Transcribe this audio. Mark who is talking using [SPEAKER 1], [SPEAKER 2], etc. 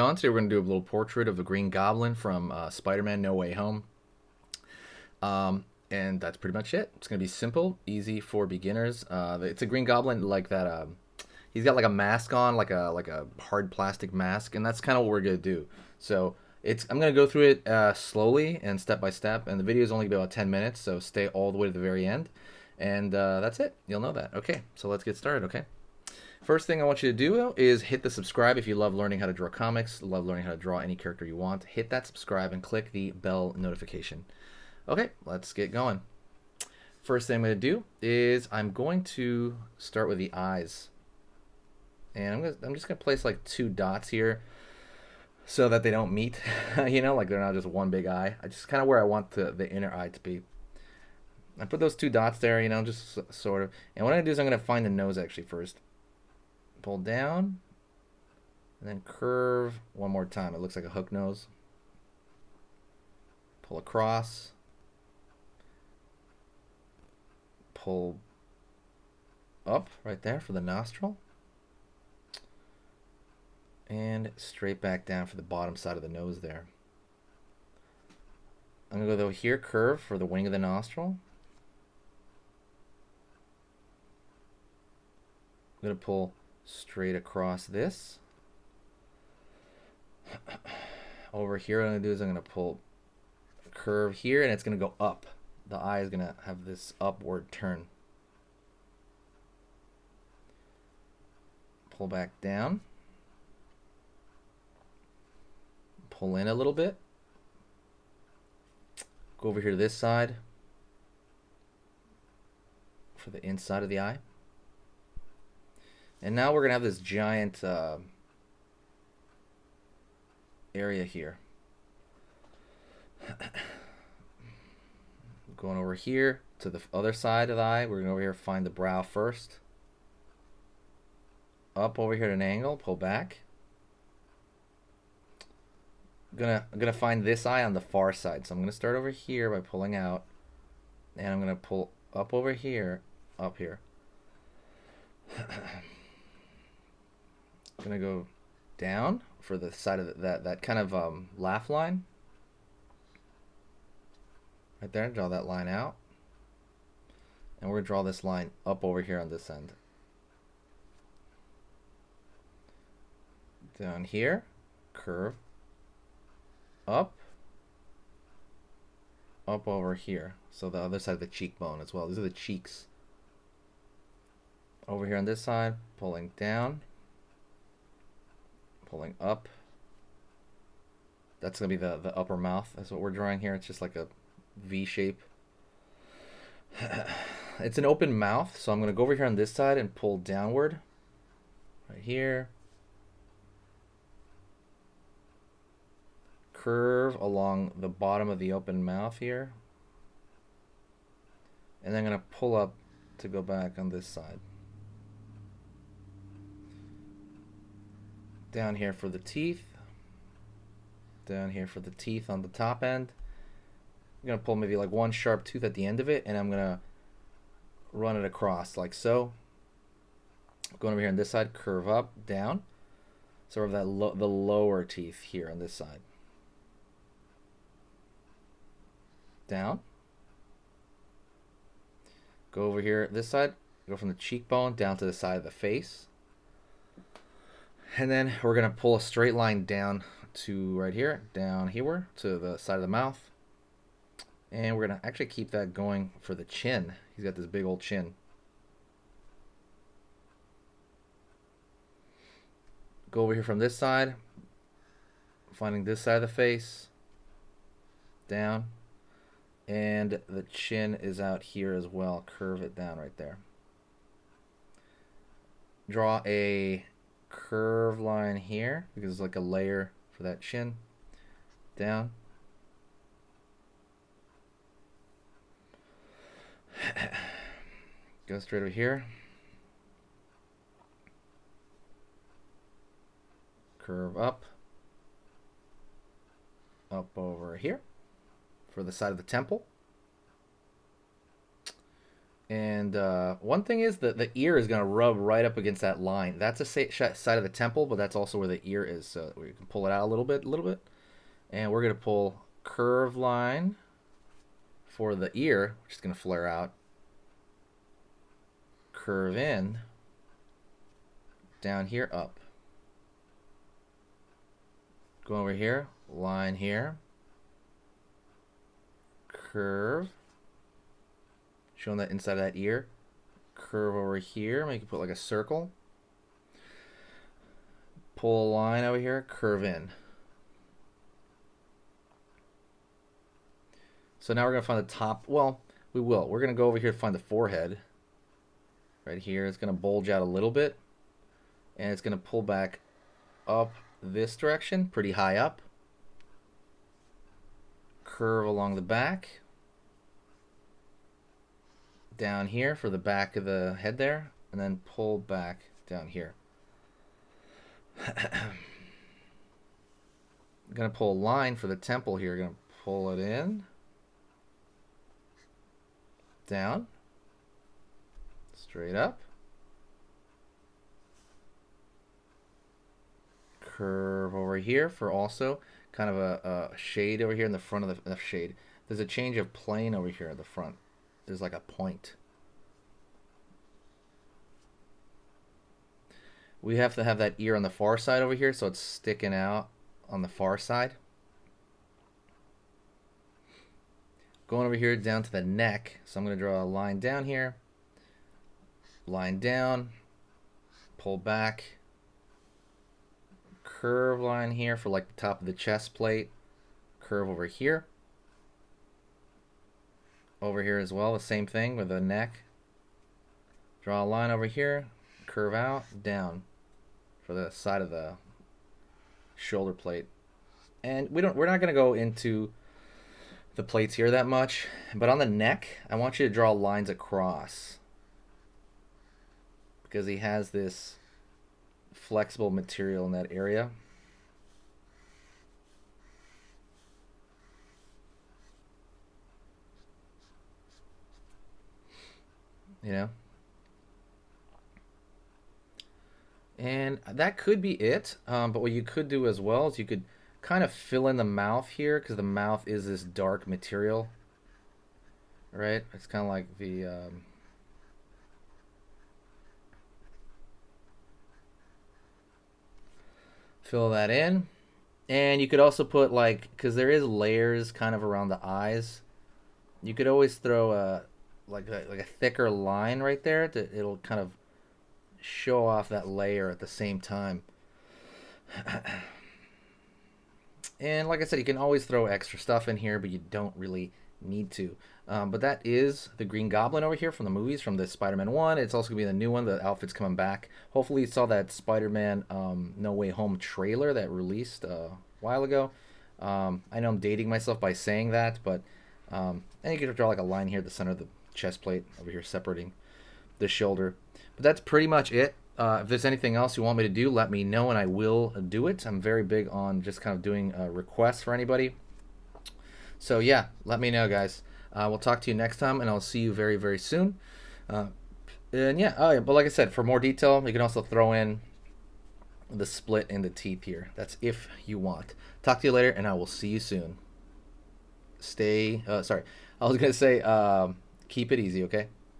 [SPEAKER 1] on? Today we're going to do a little portrait of the Green Goblin from Spider-Man No Way Home. And that's pretty much it. It's going to be simple, easy for beginners. It's a Green Goblin like that. He's got like a mask on, like a hard plastic mask, and that's kind of what we're going to do. So I'm going to go through it slowly and step by step, and the video is only about 10 minutes, so stay all the way to the very end. And that's it. You'll know that. Okay, so let's get started, okay? First thing I want you to do is hit the subscribe if you love learning how to draw comics, love learning how to draw any character you want. Hit that subscribe and click the bell notification. Okay, let's get going. First thing I'm going to do is I'm going to start with the eyes. And I'm just going to place like 2 dots here so that they don't meet, you know, like they're not just one big eye. I just kind of where I want the inner eye to be. I put those 2 dots there, you know, just sort of. And what I'm going to do is I'm going to find the nose actually first. Pull down, and then curve one more time. It looks like a hook nose. Pull across. Pull up right there for the nostril. And straight back down for the bottom side of the nose there. I'm going to go here, curve for the wing of the nostril. I'm going to pull straight across this. Over here, what I'm going to do is I'm going to pull a curve here, and it's going to go up. The eye is going to have this upward turn. Pull back down. Pull in a little bit. Go over here to this side for the inside of the eye. And now we're going to have this giant area here. Going over here to the other side of the eye. We're going to over here find the brow first. Up over here at an angle. Pull back. I'm gonna find this eye on the far side. So I'm going to start over here by pulling out. And I'm going to pull up over here. Up here. Gonna go down for the side of that kind of laugh line right there. Draw that line out, and we're gonna draw this line up over here on this end. Down here, curve up over here. So the other side of the cheekbone as well. These are the cheeks. Over here on this side, pulling down. Pulling up. That's going to be the upper mouth. That's what we're drawing here. It's just like a V shape. It's an open mouth, so I'm going to go over here on this side and pull downward. Right here. Curve along the bottom of the open mouth here. And then I'm going to pull up to go back on this side. Down here for the teeth. Down here for the teeth on the top end. I'm going to pull maybe like one sharp tooth at the end of it, and I'm going to run it across like so. Going over here on this side, curve up, down. Sort of that the lower teeth here on this side. Down. Go over here this side. Go from the cheekbone down to the side of the face. And then we're going to pull a straight line down to right here, down here to the side of the mouth. And we're going to actually keep that going for the chin. He's got this big old chin. Go over here from this side, finding this side of the face, down. And the chin is out here as well. Curve it down right there. Draw a curve line here because it's like a layer for that chin. Down. Go straight over here. Curve up. Up over here for the side of the temple. And one thing is that the ear is going to rub right up against that line. That's a side of the temple, but that's also where the ear is. So we can pull it out a little bit. And we're going to pull curve line for the ear, which is going to flare out. Curve in. Down here, up. Go over here. Line here. Curve. Showing that inside of that ear. Curve over here. Make it put like a circle. Pull a line over here. Curve in. So now we're going to find the top. Well, we will. We're going to go over here to find the forehead. Right here. It's going to bulge out a little bit. And it's going to pull back up this direction. Pretty high up. Curve along the back. Down here for the back of the head there. And then pull back down here. I'm going to pull a line for the temple here. Going to pull it in. Down. Straight up. Curve over here for also kind of a shade over here in the front of the shade. There's a change of plane over here at the front. There's like a point. We have to have that ear on the far side over here, so it's sticking out on the far side. Going over here down to the neck, so I'm going to draw a line down here. Line down. Pull back. Curve line here for like the top of the chest plate. Curve over here. Over here as well, the same thing with the neck. Draw a line over here. Curve out, down for the side of the shoulder plate. And we're not going to go into the plates here that much, but on the neck, I want you to draw lines across because he has this flexible material in that area. You know? And that could be it, but what you could do as well is you could kind of fill in the mouth here because the mouth is this dark material, right? It's kind of like the fill that in. And you could also put like, because there is layers kind of around the eyes, you could always throw a like a thicker line right there that it'll kind of show off that layer at the same time. And like I said, you can always throw extra stuff in here, but you don't really need to. But that is the Green Goblin over here from the movies, from the Spider-Man 1. It's also going to be the new one. The outfit's coming back. Hopefully you saw that Spider-Man No Way Home trailer that released a while ago. I know I'm dating myself by saying that, but and you can draw like a line here at the center of the chest plate over here separating the shoulder. But that's pretty much it. If there's anything else you want me to do, let me know and I will do it. I'm very big on just kind of doing requests for anybody. So yeah, let me know, guys. We'll talk to you next time, and I'll see you very, very soon. And yeah, but like I said, for more detail, you can also throw in the split in the teeth here. That's if you want. Talk to you later, and I will see you soon. Sorry. I was going to say, keep it easy, okay?